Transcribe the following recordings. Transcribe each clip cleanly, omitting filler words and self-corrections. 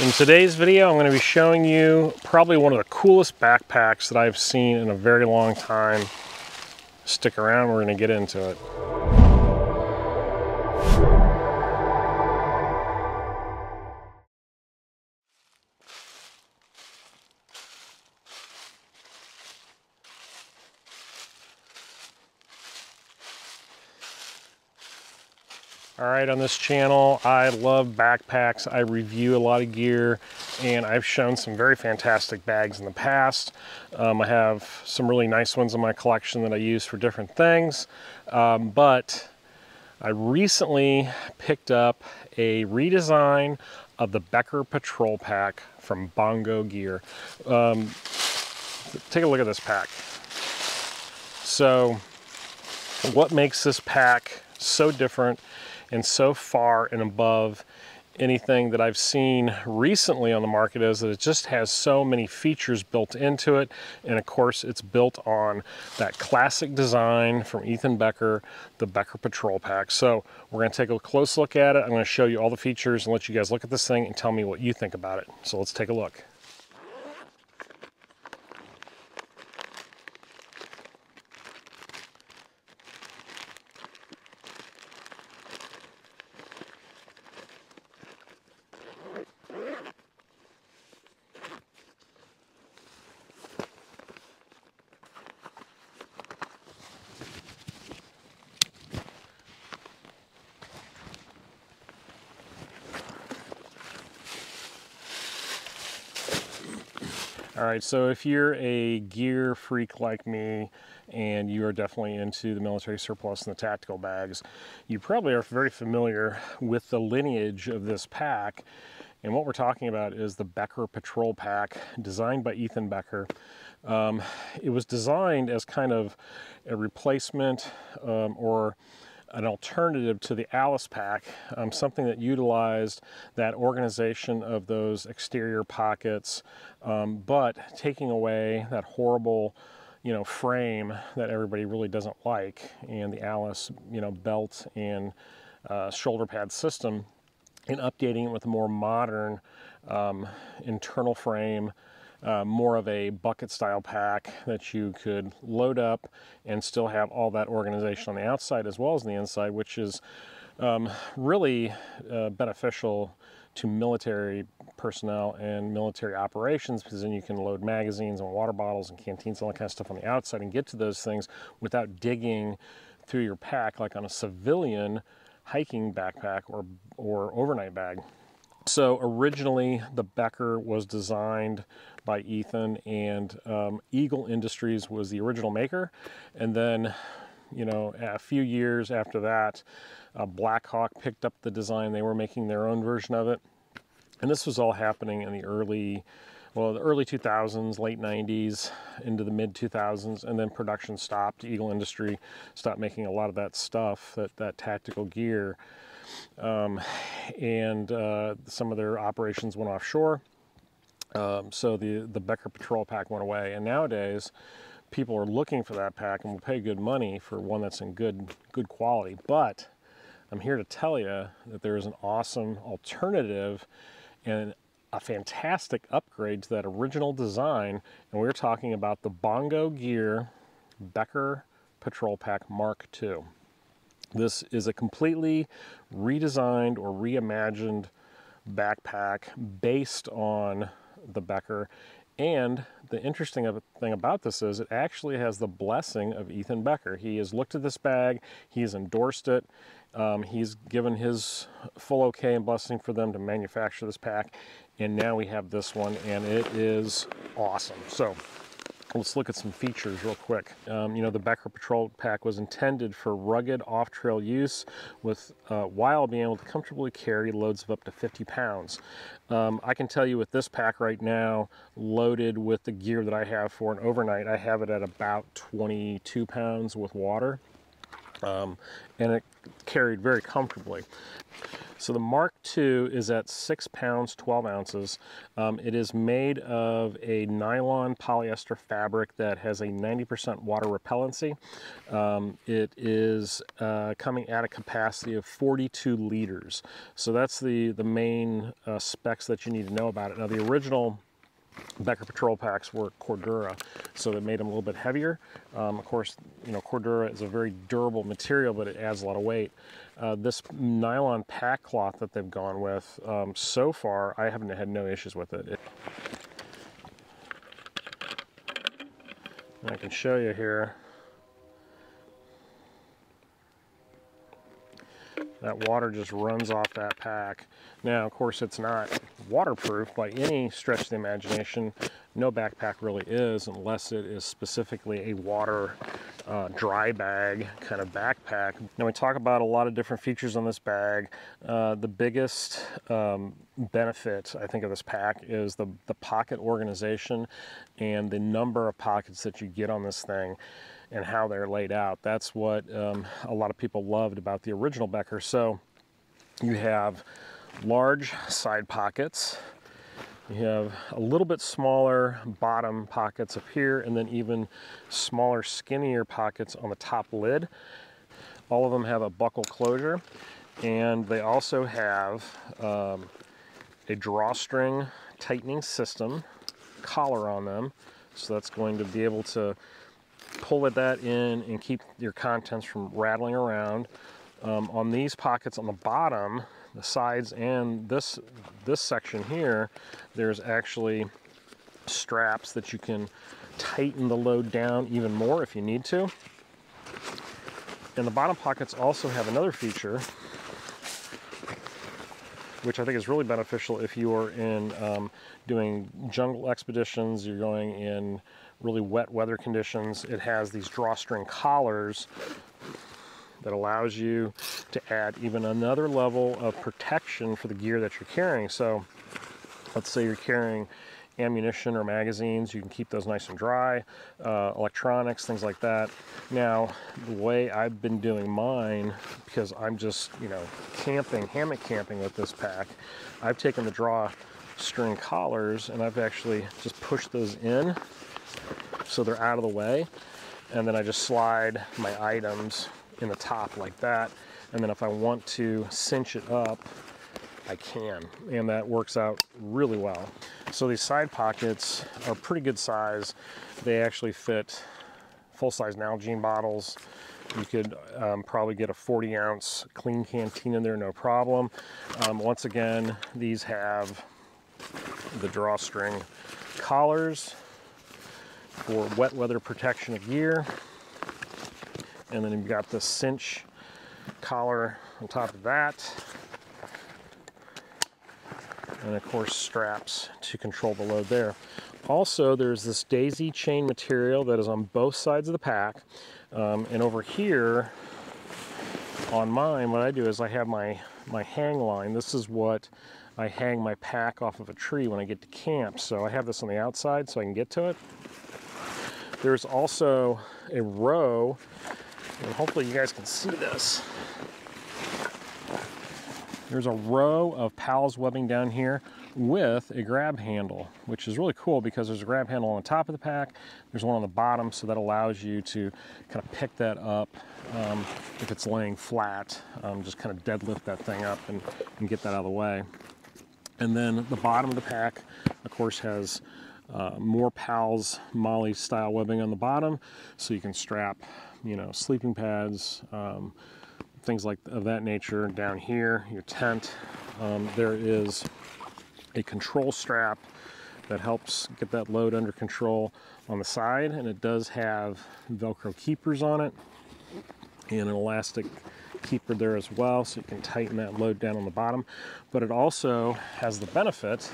In today's video, I'm going to be showing you probably one of the coolest backpacks that I've seen in a very long time. Stick around, we're going to get into it. Alright, on this channel, I love backpacks. I review a lot of gear, and I've shown some very fantastic bags in the past. I have some really nice ones in my collection that I use for different things, but I recently picked up a redesign of the Becker Patrol Pack from Bongo Gear. Take a look at this pack. So, what makes this pack so different and so far and above anything that I've seen recently on the market is that it just has so many features built into it. And of course, it's built on that classic design from Ethan Becker, the Becker Patrol Pack. So we're going to take a close look at it. I'm going to show you all the features and let you guys look at this thing and tell me what you think about it. So let's take a look. All right, so if you're a gear freak like me and you are definitely into the military surplus and the tactical bags, you probably are very familiar with the lineage of this pack. And what we're talking about is the Becker Patrol Pack, designed by Ethan Becker. It was designed as kind of a replacement or an alternative to the Alice pack, something that utilized that organization of those exterior pockets, but taking away that horrible, frame that everybody really doesn't like, and the Alice, belt and shoulder pad system, and updating it with a more modern internal frame. More of a bucket style pack that you could load up and still have all that organization on the outside as well as on the inside, which is really beneficial to military personnel and military operations, because then you can load magazines and water bottles and canteens, all that kind of stuff on the outside, and get to those things without digging through your pack like on a civilian hiking backpack or overnight bag. So originally the Becker was designed by Ethan, and Eagle Industries was the original maker. And then, a few years after that, Black Hawk picked up the design. They were making their own version of it. And this was all happening in the early 2000s, late 90s, into the mid 2000s, and then production stopped. Eagle Industry stopped making a lot of that stuff, that tactical gear. And some of their operations went offshore. So the Becker Patrol Pack went away, and nowadays people are looking for that pack and will pay good money for one that's in good quality. But I'm here to tell you that there is an awesome alternative and a fantastic upgrade to that original design, and we're talking about the Bongo Gear Becker Patrol Pack Mark II. This is a completely redesigned or reimagined backpack based on the Becker. And the interesting thing about this is it actually has the blessing of Ethan Becker. He has looked at this bag, he's endorsed it, he's given his full okay and blessing for them to manufacture this pack, and now we have this one, and it is awesome. So let's look at some features real quick. The Becker Patrol Pack was intended for rugged off-trail use with while being able to comfortably carry loads of up to 50 pounds. I can tell you with this pack right now, loaded with the gear that I have for an overnight, I have it at about 22 pounds with water. And it carried very comfortably. So the Mark II is at 6 pounds, 12 ounces. It is made of a nylon polyester fabric that has a 90% water repellency. It is coming at a capacity of 42 liters. So that's the main specs that you need to know about it. Now the original Becker Patrol Packs were Cordura, so that made them a little bit heavier. Of course, you know, Cordura is a very durable material, but it adds a lot of weight. This nylon pack cloth that they've gone with, so far, I haven't had no issues with it. I can show you here. That water just runs off that pack. Now, of course, it's not waterproof by any stretch of the imagination. No backpack really is, unless it is specifically a water dry bag kind of backpack. Now, we talk about a lot of different features on this bag. The biggest benefit, I think, of this pack is the pocket organization and the number of pockets that you get on this thing and how they're laid out. That's what a lot of people loved about the original Becker. So you have large side pockets, you have a little bit smaller bottom pockets up here, and then even smaller, skinnier pockets on the top lid. All of them have a buckle closure, and they also have a drawstring tightening system collar on them, so that's going to be able to pull that in and keep your contents from rattling around. On these pockets on the bottom, the sides, and this section here, there's actually straps that you can tighten the load down even more if you need to. And the bottom pockets also have another feature, which I think is really beneficial if you are in doing jungle expeditions, you're going in really wet weather conditions. It has these drawstring collars that allows you to add even another level of protection for the gear that you're carrying. So let's say you're carrying ammunition or magazines, you can keep those nice and dry, electronics, things like that. Now, the way I've been doing mine, because I'm just, you know, camping, hammock camping with this pack, I've taken the drawstring collars and I've actually just pushed those in so they're out of the way, and then I just slide my items in the top like that, and then if I want to cinch it up, I can, and that works out really well. So these side pockets are pretty good size. They actually fit full-size Nalgene bottles. You could probably get a 40-ounce clean canteen in there, no problem. Once again, these have the drawstring collars for wet weather protection of gear. And then you've got the cinch collar on top of that. And of course straps to control the load there. Also, there's this daisy chain material that is on both sides of the pack. And over here on mine, what I do is I have my hang line. This is what I hang my pack off of a tree when I get to camp. So I have this on the outside so I can get to it. There's also a row, and hopefully you guys can see this. There's a row of PALS webbing down here with a grab handle, which is really cool because there's a grab handle on the top of the pack, there's one on the bottom, so that allows you to kind of pick that up if it's laying flat, just kind of deadlift that thing up and get that out of the way. And then the bottom of the pack, of course, has more PALS Molly style webbing on the bottom, so you can strap, you know, sleeping pads, things like of that nature down here, your tent. There is a control strap that helps get that load under control on the side, and it does have Velcro keepers on it and an elastic keeper there as well, so you can tighten that load down on the bottom. But it also has the benefit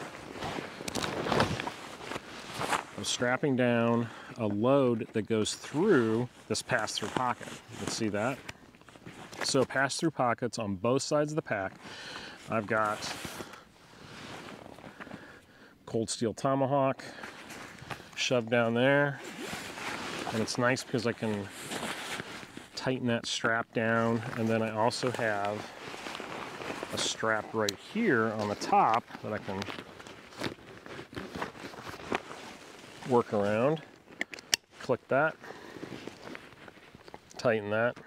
of strapping down a load that goes through this pass-through pocket. You can see that. So pass-through pockets on both sides of the pack. I've got cold steel tomahawk shoved down there, and it's nice because I can tighten that strap down, and then I also have a strap right here on the top that I can work around. Click that, tighten that,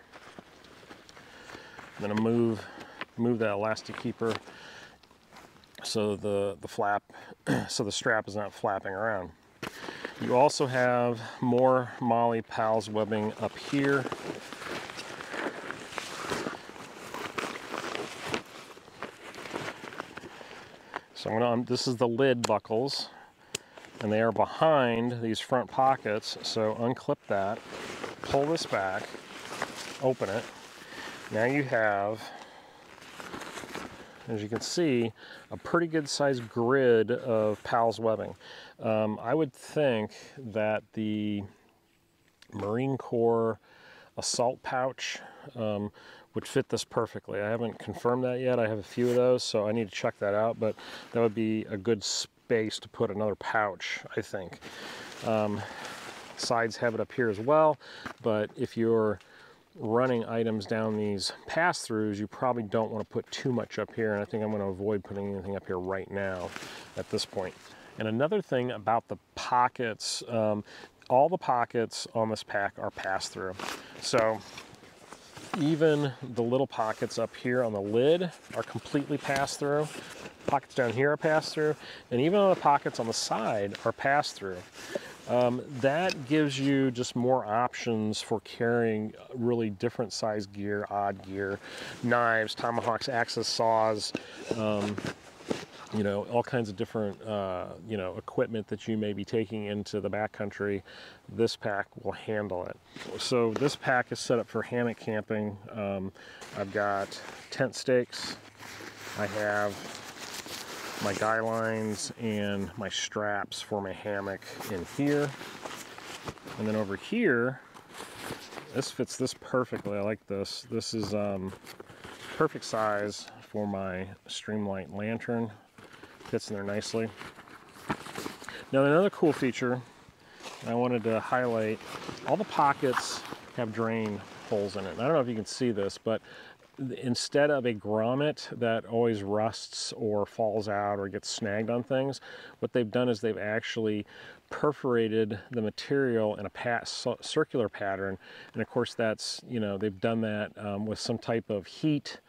I'm gonna move that elastic keeper so the flap, so the strap is not flapping around. You also have more Molle Pals webbing up here. So this is the lid buckles, and they are behind these front pockets. So unclip that, pull this back, open it. Now you have, as you can see, a pretty good sized grid of Pals webbing. I would think that the Marine Corps assault pouch would fit this perfectly. I haven't confirmed that yet. I have a few of those, so I need to check that out, but that would be a good space to put another pouch, I think. Sides have it up here as well, but if you're running items down these pass-throughs, you probably don't want to put too much up here, and I think I'm going to avoid putting anything up here right now at this point. And another thing about the pockets, all the pockets on this pack are pass-through. So even the little pockets up here on the lid are completely pass-through. Pockets down here are pass-through, and even the pockets on the side are pass-through. That gives you just more options for carrying really different size gear, odd gear, knives, tomahawks, axes, saws, you know, all kinds of different, you know, equipment that you may be taking into the backcountry. This pack will handle it. So this pack is set up for hammock camping. I've got tent stakes. I have my guy lines and my straps for my hammock in here. And then over here, this fits this perfectly. I like this. This is perfect size for my Streamlight lantern. Fits in there nicely. Now another cool feature I wanted to highlight, all the pockets have drain holes in it. And I don't know if you can see this, but instead of a grommet that always rusts or falls out or gets snagged on things, what they've done is they've actually perforated the material in a circular pattern. And of course that's, you know, they've done that with some type of heat,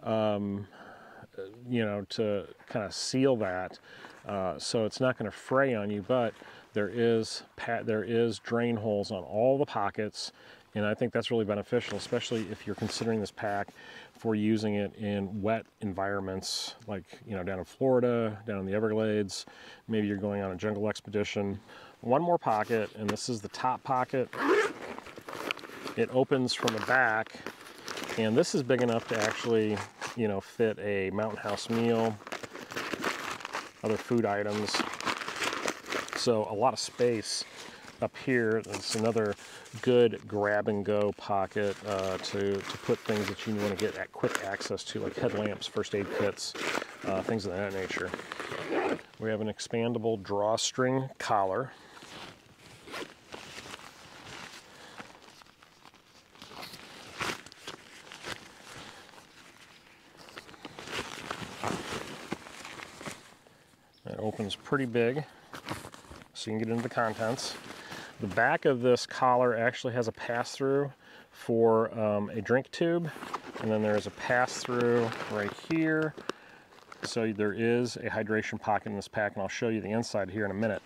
you know, to kind of seal that. So it's not going to fray on you, but there is drain holes on all the pockets. And I think that's really beneficial, especially if you're considering this pack for using it in wet environments, like, you know, down in Florida, down in the Everglades. Maybe you're going on a jungle expedition. One more pocket, and this is the top pocket. It opens from the back, and this is big enough to actually, you know, fit a Mountain House meal, other food items. So a lot of space up here. It's another good grab and go pocket to put things that you want to get quick access to, like headlamps, first aid kits, things of that nature. We have an expandable drawstring collar. It opens pretty big, so you can get into the contents. The back of this collar actually has a pass-through for a drink tube, and then there's a pass-through right here. So there is a hydration pocket in this pack, and I'll show you the inside here in a minute.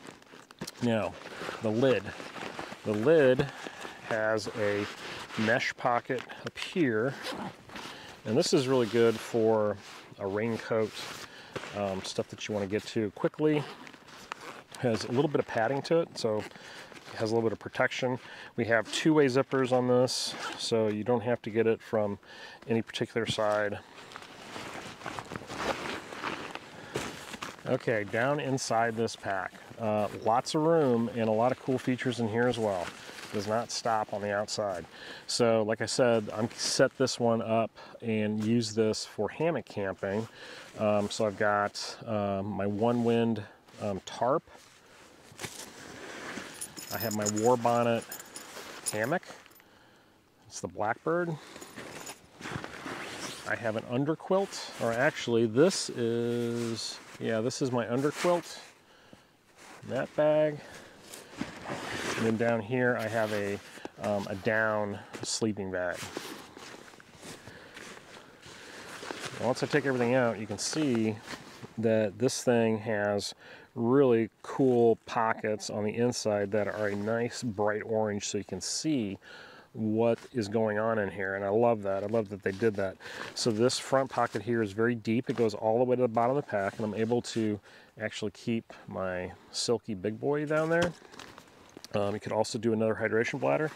Now, the lid. The lid has a mesh pocket up here, and this is really good for a raincoat, stuff that you want to get to quickly. Has a little bit of padding to it, so it has a little bit of protection. We have two-way zippers on this, so you don't have to get it from any particular side. Okay, down inside this pack, lots of room and a lot of cool features in here as well. Does not stop on the outside. So like I said, I'm set this one up and use this for hammock camping. So I've got my One Wind tarp. I have my War Bonnet hammock. It's the Blackbird. I have an underquilt, or actually this is, yeah, this is my underquilt, that bag. And then down here I have a down sleeping bag. Once I take everything out, you can see that this thing has really cool pockets on the inside that are a nice bright orange, so you can see what is going on in here, and I love that. I love that they did that. So this front pocket here is very deep. It goes all the way to the bottom of the pack, and I'm able to actually keep my silky big boy down there. You could also do another hydration bladder.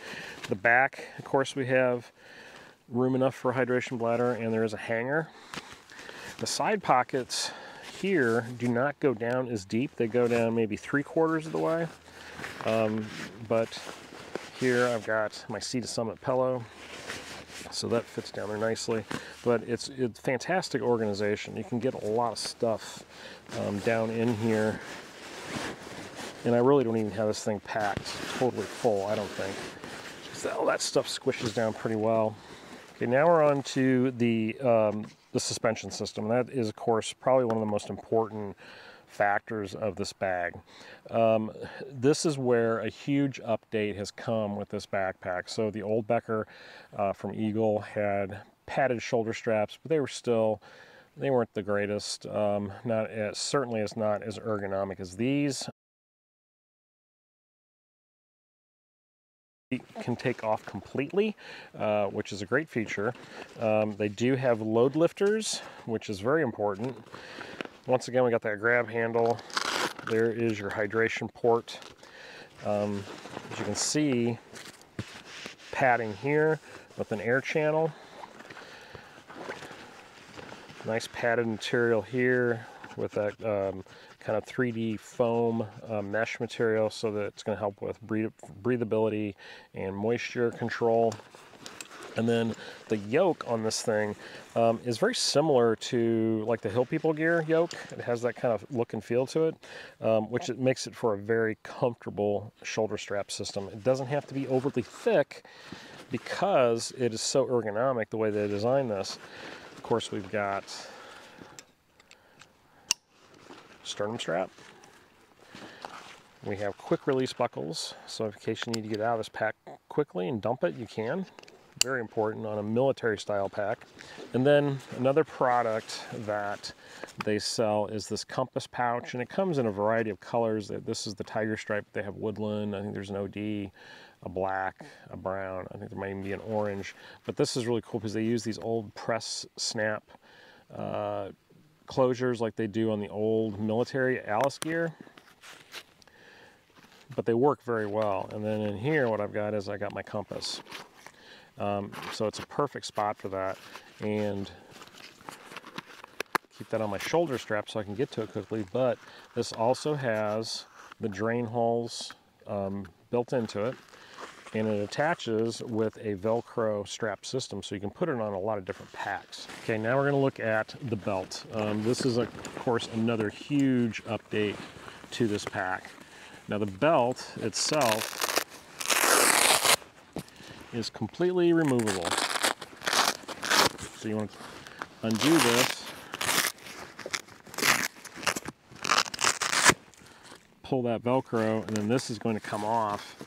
The back, of course, we have room enough for a hydration bladder, and there is a hanger. The side pockets here do not go down as deep. They go down maybe 3/4 of the way. But here I've got my Sea to Summit pillow, so that fits down there nicely. But it's fantastic organization. You can get a lot of stuff down in here. And I really don't even have this thing packed totally full, I don't think. All that stuff squishes down pretty well. Okay, now we're on to the suspension system. That is, of course, probably one of the most important factors of this bag. This is where a huge update has come with this backpack. So the old Becker from Eagle had padded shoulder straps, but they weren't the greatest. Certainly is not as ergonomic as these. Can take off completely, which is a great feature. They do have load lifters, which is very important. Once again, we got that grab handle. There is your hydration port. As you can see, padding here with an air channel. Nice padded material here with that kind of 3D foam mesh material, so that it's going to help with breathability and moisture control. And then the yoke on this thing is very similar to like the Hill People gear yoke. It has that kind of look and feel to it, which it makes it for a very comfortable shoulder strap system. It doesn't have to be overly thick because it is so ergonomic the way they designed this. Of course, we've got sternum strap. We have quick release buckles, so in case you need to get out of this pack quickly and dump it, you can. Very important on a military style pack. And then another product that they sell is this compass pouch, and it comes in a variety of colors. This is the tiger stripe. They have woodland. I think there's an OD, a black, a brown. I think there might even be an orange. But this is really cool because they use these old press snap closures like they do on the old military Alice gear, but they work very well. And then in here, what I've got is I got my compass. So it's a perfect spot for that, and keep that on my shoulder strap so I can get to it quickly. But this also has the drain holes built into it, and it attaches with a Velcro strap system, so you can put it on a lot of different packs. Okay, now we're going to look at the belt. This is, of course, another huge update to this pack. Now the belt itself is completely removable. So you want to undo this, pull that Velcro, and then this is going to come off.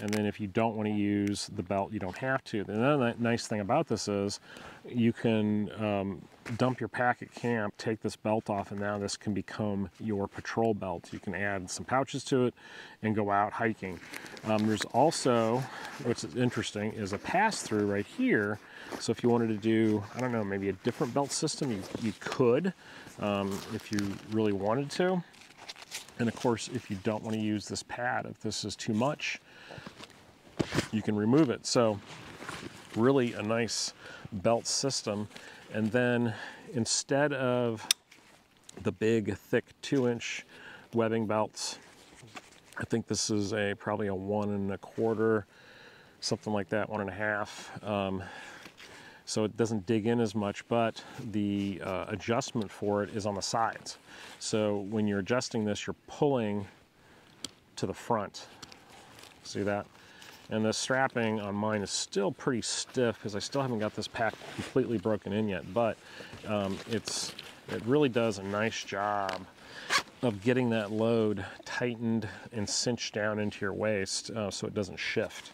And then if you don't want to use the belt, you don't have to. The other nice thing about this is you can dump your pack at camp, take this belt off, and now this can become your patrol belt. You can add some pouches to it and go out hiking. There's also, what's interesting, is a pass-through right here. So if you wanted to do, I don't know, maybe a different belt system, you could, if you really wanted to. And of course, if you don't want to use this pad, if this is too much, you can remove it. So really a nice belt system. And then instead of the big thick 2-inch webbing belts, I think this is probably a 1 1/4, something like that, 1 1/2. So it doesn't dig in as much, but the adjustment for it is on the sides. So when you're adjusting this, you're pulling to the front. See that? And the strapping on mine is still pretty stiff because I still haven't got this pack completely broken in yet, but it really does a nice job of getting that load tightened and cinched down into your waist so it doesn't shift.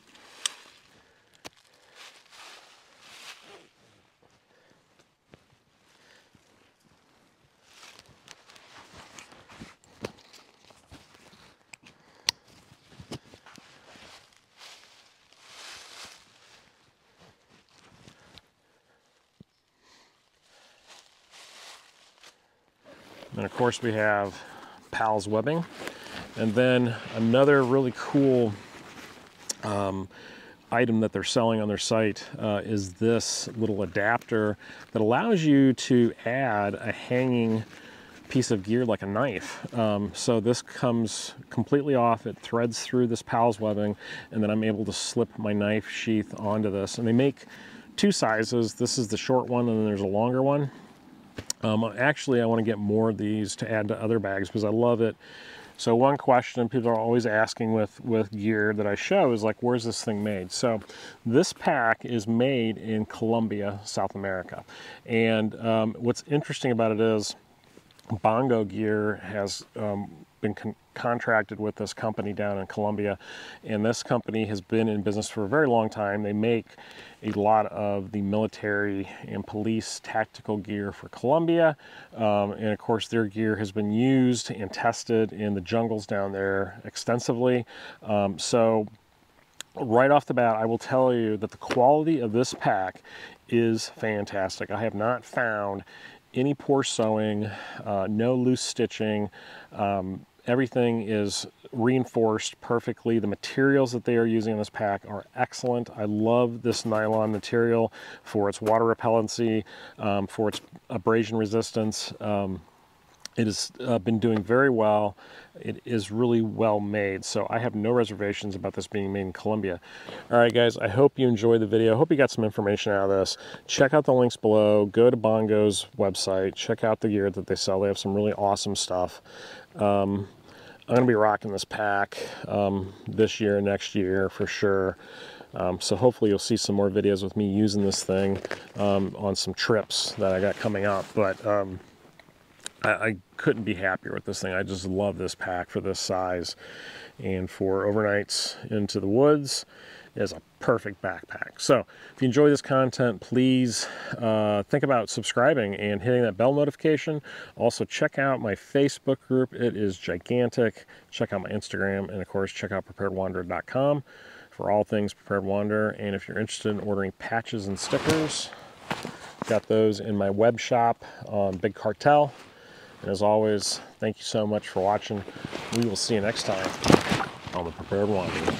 And of course we have PALS webbing. And then another really cool item that they're selling on their site is this little adapter that allows you to add a hanging piece of gear like a knife. So this comes completely off, it threads through this PALS webbing, and then I'm able to slip my knife sheath onto this. And they make two sizes. This is the short one, and then there's a longer one. Actually, I want to get more of these to add to other bags because I love it. So one question people are always asking with gear that I show is like, where's this thing made? So this pack is made in Colombia, South America. And what's interesting about it is Bongo Gear has been contracted with this company down in Colombia, and this company has been in business for a very long time. They make a lot of the military and police tactical gear for Colombia, and of course their gear has been used and tested in the jungles down there extensively. So right off the bat, I will tell you that the quality of this pack is fantastic. I have not found any poor sewing, no loose stitching. Everything is reinforced perfectly. The materials that they are using in this pack are excellent. I love this nylon material for its water repellency, for its abrasion resistance. It has been doing very well. It is really well made, so I have no reservations about this being made in Colombia. All right, guys, I hope you enjoyed the video. I hope you got some information out of this. Check out the links below. Go to Bongo's website. Check out the gear that they sell. They have some really awesome stuff. I'm going to be rocking this pack this year, next year, for sure. So hopefully you'll see some more videos with me using this thing on some trips that I got coming up. But I couldn't be happier with this thing. I just love this pack for this size, and for overnights into the woods is a perfect backpack. So if you enjoy this content, please think about subscribing and hitting that bell notification. Also check out my Facebook group. It is gigantic. Check out my Instagram, and of course check out preparedwanderer.com for all things Prepared Wanderer. And if you're interested in ordering patches and stickers, got those in my web shop on Big Cartel. And as always, thank you so much for watching. We will see you next time on the Prepared Wanderer.